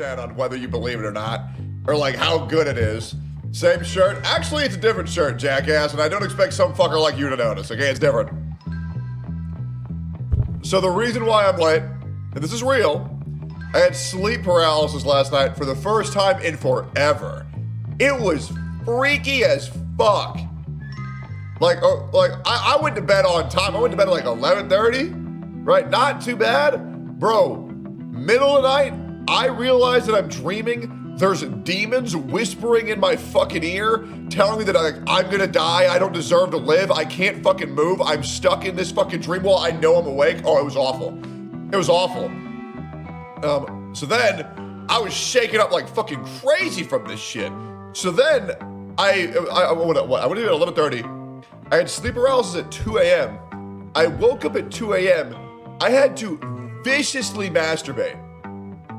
man on whether you believe it or not, or like how good it is. Same shirt. Actually, it's a different shirt, jackass, and I don't expect some fucker like you to notice, okay? It's different. So the reason why I'm late, and this is real, I had sleep paralysis last night for the first time in forever. It was freaky as fuck. Like I went to bed on time. I went to bed at like 11:30, right? Not too bad. Bro, middle of the night, I realized that I'm dreaming. There's demons whispering in my fucking ear, telling me that I'm gonna die, I don't deserve to live, I can't fucking move, I'm stuck in this fucking dream while I know I'm awake. Oh, it was awful. It was awful. So then, I was shaking up like fucking crazy from this shit. So then, I went to bed at 11:30. I had sleep paralysis at 2 a.m. I woke up at 2 a.m. I had to viciously masturbate.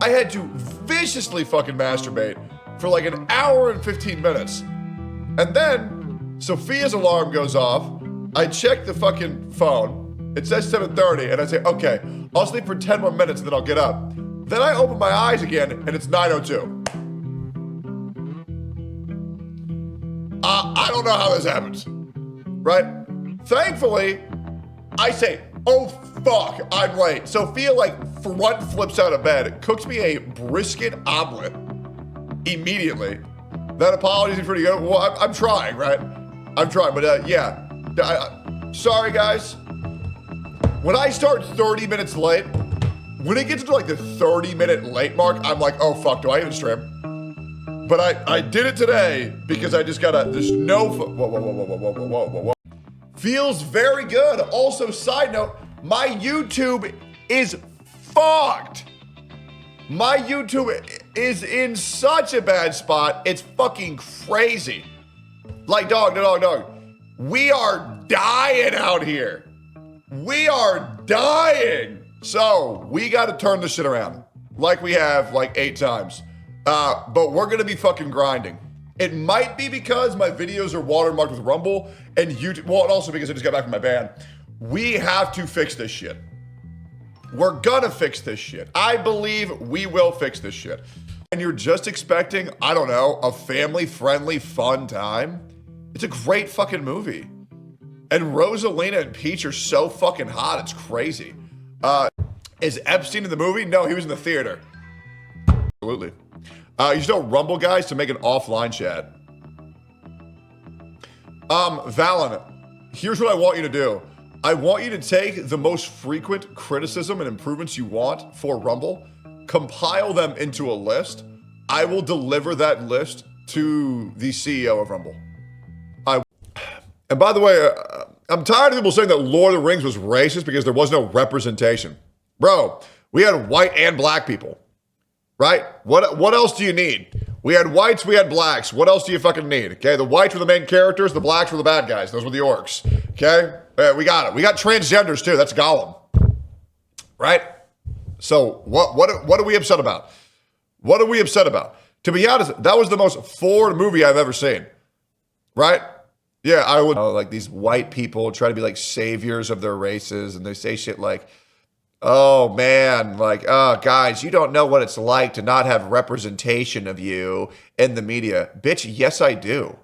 I had to viciously fucking masturbate for like an hour and 15 minutes. And then Sophia's alarm goes off. I check the fucking phone. It says 7:30 and I say, okay, I'll sleep for 10 more minutes and then I'll get up. Then I open my eyes again and it's 9:02. I don't know how this happens, right? Thankfully, I say, oh fuck, I'm late. Sophia like front flips out of bed, cooks me a brisket omelet immediately. That apology is pretty good. Well, I'm trying, right? I'm trying, but yeah. Sorry guys. When I start 30 minutes late, when it gets to like the 30-minute late mark, I'm like, oh fuck, do I even stream? But I did it today because I just gotta, there's no, whoa. Feels very good. Also, side note, my YouTube is fucked. My YouTube is in such a bad spot. It's fucking crazy. Like, dog. We are dying out here. We are dying. So, we gotta turn this shit around. Like we have like 8 times. But we're gonna be fucking grinding. It might be because my videos are watermarked with Rumble and YouTube, well, and also because I just got back from my ban. We have to fix this shit. We're gonna fix this shit. I believe we will fix this shit. And you're just expecting, I don't know, a family-friendly, fun time? It's a great fucking movie. And Rosalina and Peach are so fucking hot, it's crazy. Is Epstein in the movie? No, he was in the theater. Absolutely. You still Rumble guys to make an offline chat. Valen, here's what I want you to do. I want you to take the most frequent criticism and improvements you want for Rumble, compile them into a list. I will deliver that list to the CEO of Rumble. And by the way, I'm tired of people saying that Lord of the Rings was racist because there was no representation. Bro, we had white and black people. Right? What else do you need? We had whites, we had blacks. What else do you fucking need? Okay, the whites were the main characters, the blacks were the bad guys. Those were the orcs. Okay? We got it. We got transgenders too. That's Gollum. Right? So what are we upset about? What are we upset about? To be honest, that was the most forward movie I've ever seen. Right? Yeah, I would like these white people try to be like saviors of their races and they say shit like, oh man, like, guys, you don't know what it's like to not have representation of you in the media. Bitch, yes I do.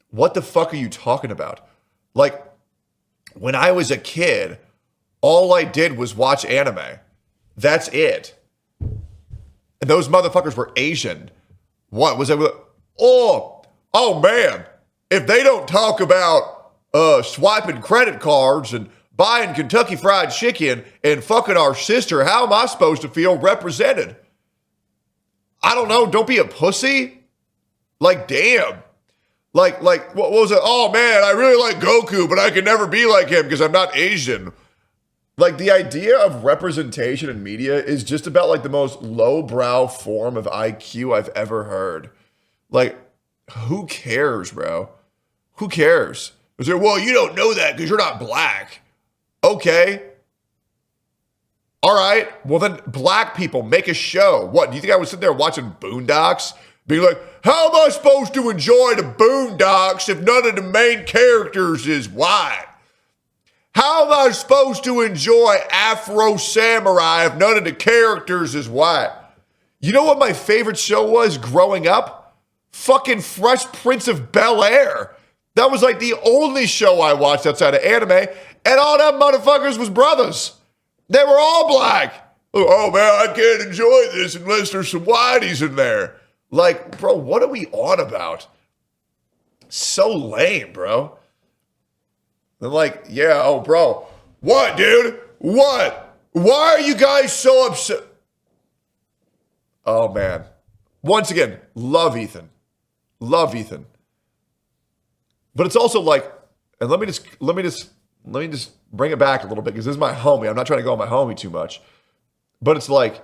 What the fuck are you talking about? Like, when I was a kid, all I did was watch anime. That's it. And those motherfuckers were Asian. What was it? Oh man, if they don't talk about swiping credit cards and buying Kentucky Fried Chicken and fucking our sister, how am I supposed to feel represented? I don't know. Don't be a pussy. Like, damn. Like, what was it? Oh man, I really like Goku, but I can never be like him because I'm not Asian. Like, the idea of representation in media is just about like the most lowbrow form of IQ I've ever heard. Like, who cares, bro? Who cares? It's like, well, you don't know that because you're not black. Okay. All right. Well, then black people make a show. What, do you think I would sit there watching Boondocks? Being like, how am I supposed to enjoy the Boondocks if none of the main characters is white? How am I supposed to enjoy Afro Samurai if none of the characters is white? You know what my favorite show was growing up? Fucking Fresh Prince of Bel-Air. That was like the only show I watched outside of anime, and all them motherfuckers was brothers. They were all black. Oh man, I can't enjoy this unless there's some whiteys in there. Like, bro, what are we on about? So lame, bro. They're like, yeah, oh, bro. What, dude? What? Why are you guys so upset? Oh, man. Once again, love Ethan. Love Ethan. But it's also like, and let me just bring it back a little bit because this is my homie. I'm not trying to go on my homie too much. But it's like,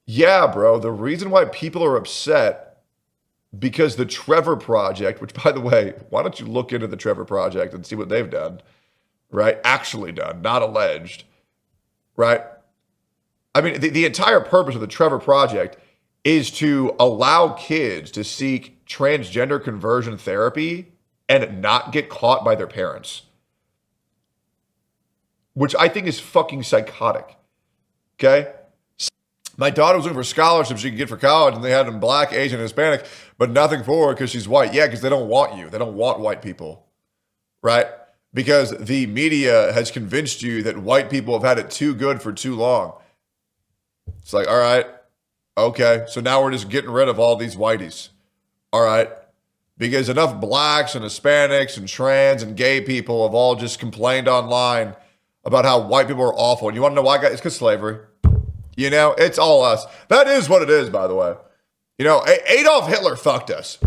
yeah, bro, the reason why people are upset because the Trevor Project, which by the way, why don't you look into the Trevor Project and see what they've done, right? Actually done, not alleged, right? I mean, the entire purpose of the Trevor Project is to allow kids to seek transgender conversion therapy and not get caught by their parents, which I think is fucking psychotic, okay? My daughter was looking for scholarships she could get for college, and they had them black, Asian, and Hispanic, but nothing for her because she's white. Yeah, because they don't want you. They don't want white people, right? Because the media has convinced you that white people have had it too good for too long. It's like, all right, okay, so now we're just getting rid of all these whiteys. All right, because enough blacks and Hispanics and trans and gay people have all just complained online about how white people are awful. And you want to know why, guys? It's because slavery. You know, it's all us. That is what it is, by the way. You know, Adolf Hitler fucked us.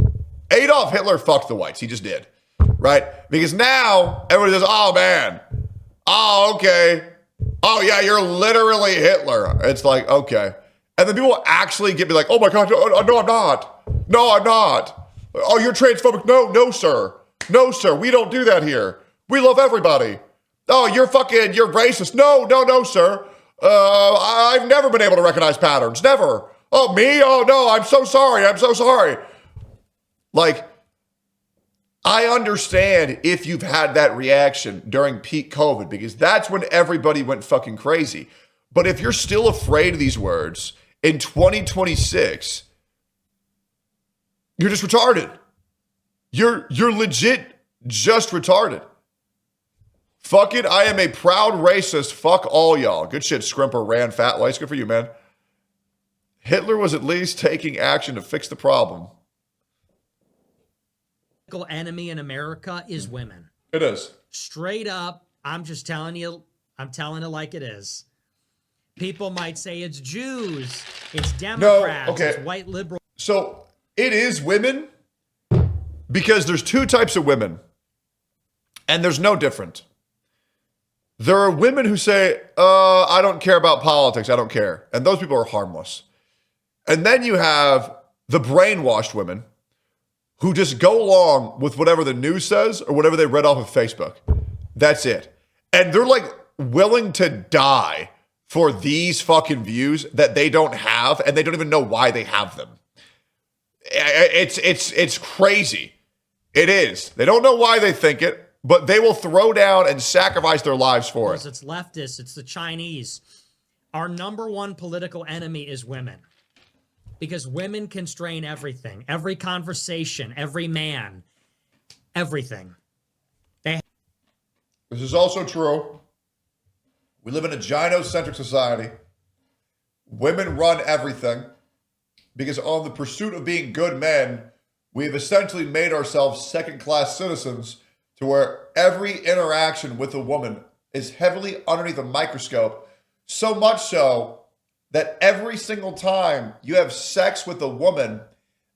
Adolf Hitler fucked the whites. He just did, right? Because now everybody says, oh, man. Oh, okay. Oh, yeah, you're literally Hitler. It's like, okay. And then people actually get me like, oh, my God, no, I'm not. No, I'm not. Oh, you're transphobic. No, sir. No, sir. We don't do that here. We love everybody. Oh, you're racist. No, sir. I've never been able to recognize patterns. Never. Oh, me? Oh, no, I'm so sorry. Like, I understand if you've had that reaction during peak COVID because that's when everybody went fucking crazy. But if you're still afraid of these words in 2026, you're just retarded. You're legit just retarded. Fuck it, I am a proud racist. Fuck all y'all. Good shit, Scrimper, Rand, Fat Lice. Good for you, man. Hitler was at least taking action to fix the problem. The enemy in America is women. It is. Straight up, I'm just telling you, I'm telling it like it is. People might say it's Jews, it's Democrats, it's white liberals. So it is women because there's two types of women, and there's no different. There are women who say, I don't care about politics. I don't care. And those people are harmless. And then you have the brainwashed women who just go along with whatever the news says or whatever they read off of Facebook. That's it. And they're like willing to die for these fucking views that they don't have, and they don't even know why they have them. It's crazy. It is. They don't know why they think it, but they will throw down and sacrifice their lives for it. It's leftists. It's the Chinese. Our number one political enemy is women. Because women constrain everything. Every conversation, every man, everything. This is also true. We live in a gynocentric society. Women run everything. Because on the pursuit of being good men, we have essentially made ourselves second-class citizens to where every interaction with a woman is heavily underneath a microscope, so much so that every single time you have sex with a woman,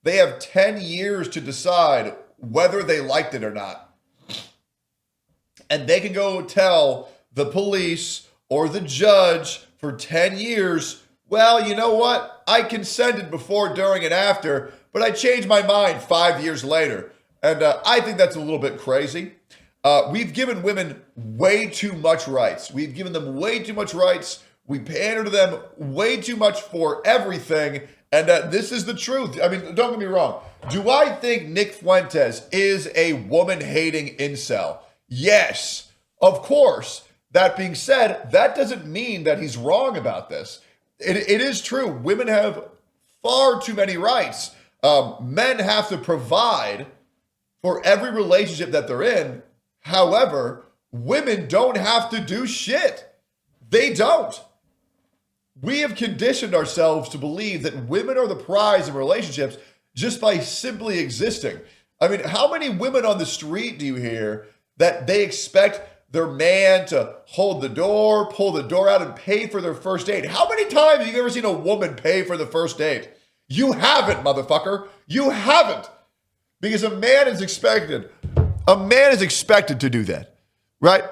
they have 10 years to decide whether they liked it or not. And they can go tell the police or the judge for 10 years, well, you know what? I consented before, during, and after, but I changed my mind 5 years later. And I think that's a little bit crazy. We've given women way too much rights. We've given them way too much rights. We pander to them way too much for everything. And this is the truth. I mean, don't get me wrong. Do I think Nick Fuentes is a woman-hating incel? Yes, of course. That being said, that doesn't mean that he's wrong about this. It is true. Women have far too many rights. Men have to provide for every relationship that they're in. However, women don't have to do shit. They don't. We have conditioned ourselves to believe that women are the prize in relationships just by simply existing. I mean, how many women on the street do you hear that they expect their man to hold the door, pull the door out, and pay for their first date? How many times have you ever seen a woman pay for the first date? You haven't, motherfucker. You haven't. Because a man is expected to do that, right?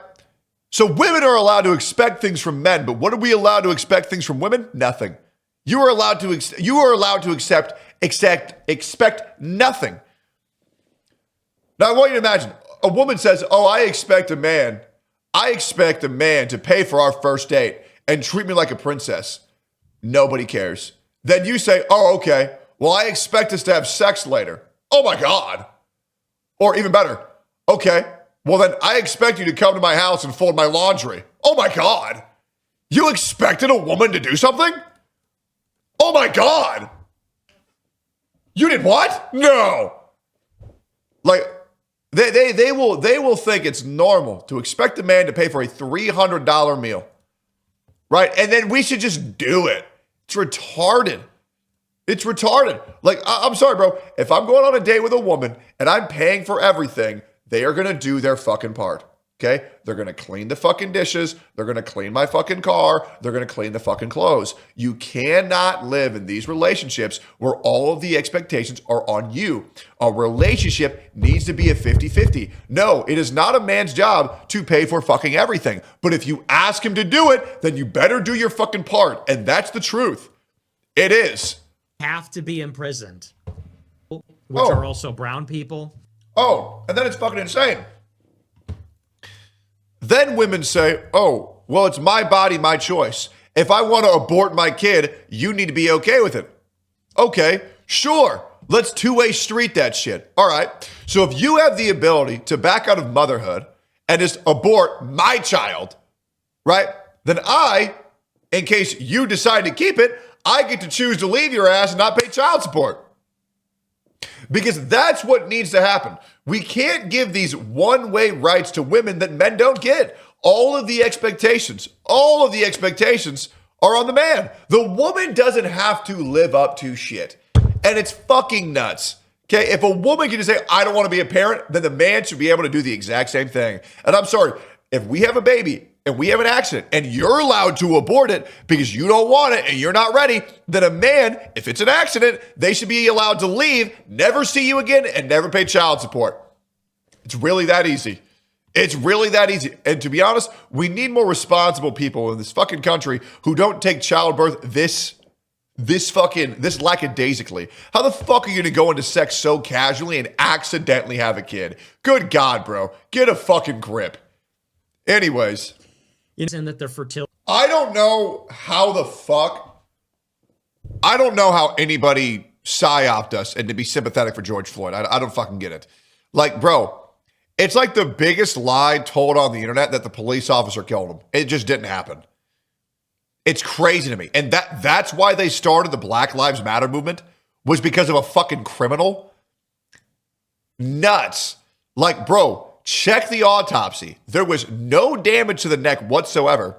So women are allowed to expect things from men, but what are we allowed to expect things from women? Nothing. You are allowed to expect nothing. Now I want you to imagine a woman says, "Oh, I expect a man to pay for our first date and treat me like a princess." Nobody cares. Then you say, "Oh, okay. Well, I expect us to have sex later." Oh my God. Or even better, "Okay, well then I expect you to come to my house and fold my laundry." Oh my God. You expected a woman to do something? Oh my God. You did what? No. Like, they will think it's normal to expect a man to pay for a $300 meal, right? And then we should just do it. It's retarded. It's retarded. Like, I'm sorry, bro. If I'm going on a date with a woman and I'm paying for everything, they are going to do their fucking part, okay? They're going to clean the fucking dishes. They're going to clean my fucking car. They're going to clean the fucking clothes. You cannot live in these relationships where all of the expectations are on you. A relationship needs to be a 50-50. No, it is not a man's job to pay for fucking everything. But if you ask him to do it, then you better do your fucking part. And that's the truth. It is. Have to be imprisoned, which are also brown people. Oh, and then it's fucking insane. Then women say, "Oh, well, it's my body, my choice. If I want to abort my kid, you need to be okay with it." Okay, sure. Let's two-way street that shit. All right. So if you have the ability to back out of motherhood and just abort my child, right? Then I, in case you decide to keep it, I get to choose to leave your ass and not pay child support. Because that's what needs to happen. We can't give these one-way rights to women that men don't get. All of the expectations are on the man. The woman doesn't have to live up to shit. And it's fucking nuts. Okay, if a woman can just say, "I don't want to be a parent," then the man should be able to do the exact same thing. And I'm sorry, if we have a baby and we have an accident and you're allowed to abort it because you don't want it and you're not ready, then a man, if it's an accident, they should be allowed to leave, never see you again, and never pay child support. It's really that easy. It's really that easy. And to be honest, we need more responsible people in this fucking country who don't take childbirth this lackadaisically. How the fuck are you gonna go into sex so casually and accidentally have a kid? Good God, bro. Get a fucking grip. Anyways. In that their fertility. I don't know how anybody psyoped us and to be sympathetic for George Floyd. I don't fucking get it. Like, bro, it's like the biggest lie told on the internet that the police officer killed him. It just didn't happen. It's crazy to me. And that's why they started the Black Lives Matter movement, was because of a fucking criminal. Nuts. Like, bro, check the autopsy. There was no damage to the neck whatsoever.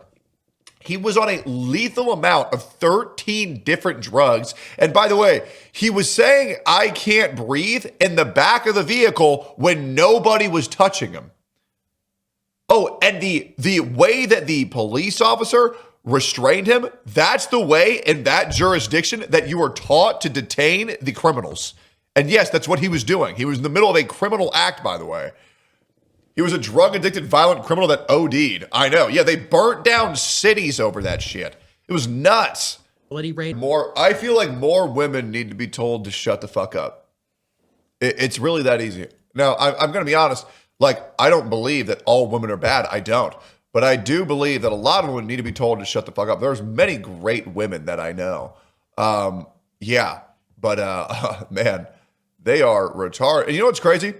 He was on a lethal amount of 13 different drugs. And by the way, he was saying, "I can't breathe," in the back of the vehicle when nobody was touching him. Oh, and the way that the police officer restrained him, that's the way in that jurisdiction that you are taught to detain the criminals. And yes, that's what he was doing. He was in the middle of a criminal act, by the way. He was a drug-addicted, violent criminal that OD'd. I know. Yeah, they burnt down cities over that shit. It was nuts. I feel like more women need to be told to shut the fuck up. It's really that easy. Now, I'm going to be honest. Like, I don't believe that all women are bad. I don't. But I do believe that a lot of women need to be told to shut the fuck up. There's many great women that I know. Yeah. But, man, they are retarded. And you know what's crazy?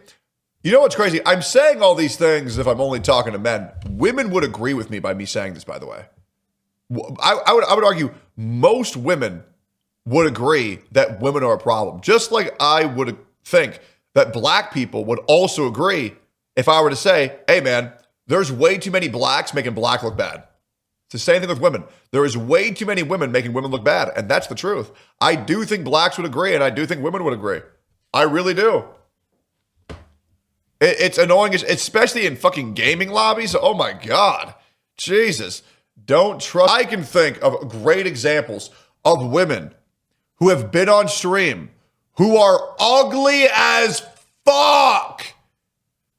I'm saying all these things if I'm only talking to men. Women would agree with me by me saying this, by the way. I would argue most women would agree that women are a problem. Just like I would think that black people would also agree if I were to say, hey man, there's way too many blacks making black look bad. It's the same thing with women. There is way too many women making women look bad. And that's the truth. I do think blacks would agree, and I do think women would agree. I really do. It's annoying, especially in fucking gaming lobbies. Oh my God. Jesus. Don't trust. I can think of great examples of women who have been on stream who are ugly as fuck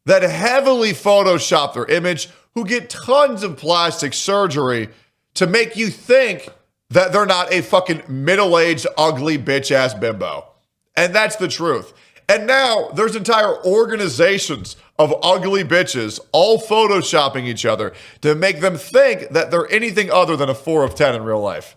that heavily Photoshop their image, who get tons of plastic surgery to make you think that they're not a fucking middle-aged, ugly, bitch-ass bimbo. And that's the truth. And now there's entire organizations of ugly bitches all photoshopping each other to make them think that they're anything other than a 4 of 10 in real life.